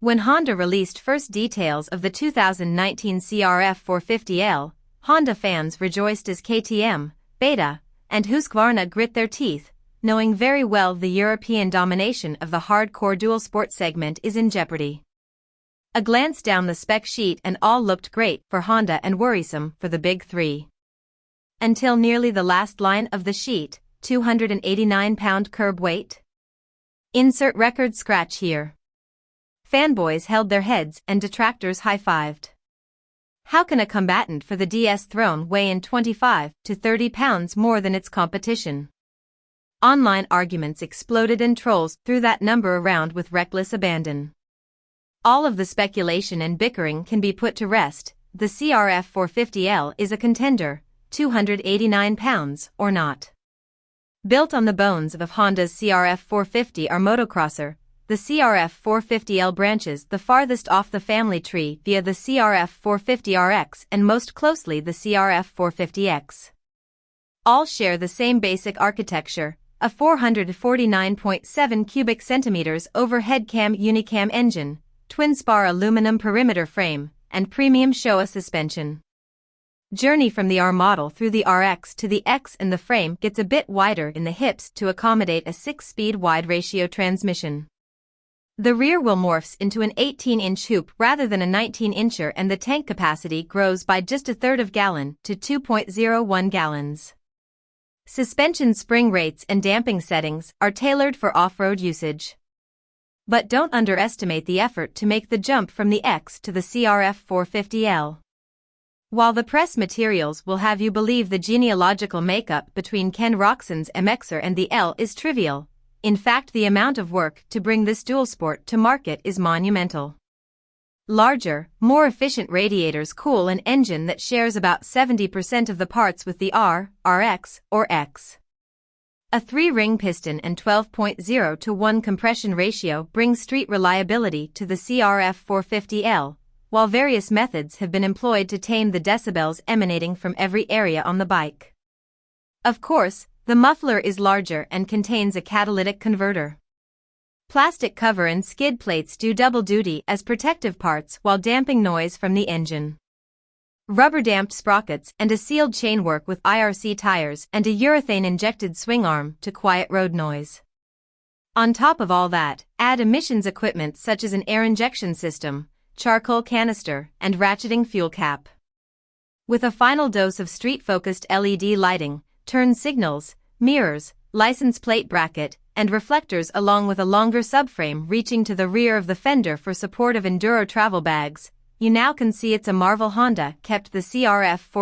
When Honda released first details of the 2019 CRF450L, Honda fans rejoiced as KTM, Beta, and Husqvarna grit their teeth, knowing very well the European domination of the hardcore dual sport segment is in jeopardy. A glance down the spec sheet and all looked great for Honda and worrisome for the big three. Until nearly the last line of the sheet, 289-pound curb weight? Insert record scratch here. Fanboys held their heads and detractors high-fived. How can a combatant for the DS throne weigh in 25 to 30 pounds more than its competition? Online arguments exploded and trolls threw that number around with reckless abandon. All of the speculation and bickering can be put to rest. The CRF450L is a contender, 289 pounds or not. Built on the bones of Honda's CRF450R motocrosser, the CRF450L branches the farthest off the family tree via the CRF450RX and most closely the CRF450X. All share the same basic architecture, a 449.7 cubic centimeters overhead cam unicam engine, twin-spar aluminum perimeter frame, and premium Showa suspension. Journey from the R model through the RX to the X and the frame gets a bit wider in the hips to accommodate a 6-speed wide ratio transmission. The rear wheel morphs into an 18-inch hoop rather than a 19-incher and the tank capacity grows by just a third of gallon to 2.01 gallons. Suspension spring rates and damping settings are tailored for off-road usage. But don't underestimate the effort to make the jump from the X to the CRF450L. While the press materials will have you believe the genealogical makeup between Ken Roczen's MXer and the L is trivial, in fact the amount of work to bring this dual sport to market is monumental. Larger, more efficient radiators cool an engine that shares about 70% of the parts with the R, RX, or X. A 3-ring piston and 12.0 to 1 compression ratio brings street reliability to the CRF450L, while various methods have been employed to tame the decibels emanating from every area on the bike. Of course, the muffler is larger and contains a catalytic converter. Plastic cover and skid plates do double duty as protective parts while damping noise from the engine. Rubber-damped sprockets and a sealed chainwork with IRC tires and a urethane-injected swing arm to quiet road noise. On top of all that, add emissions equipment such as an air injection system, charcoal canister, and ratcheting fuel cap. With a final dose of street-focused LED lighting, turn signals, mirrors, license plate bracket, and reflectors along with a longer subframe reaching to the rear of the fender for support of enduro travel bags, you now can see it's a marvel Honda kept the CRF4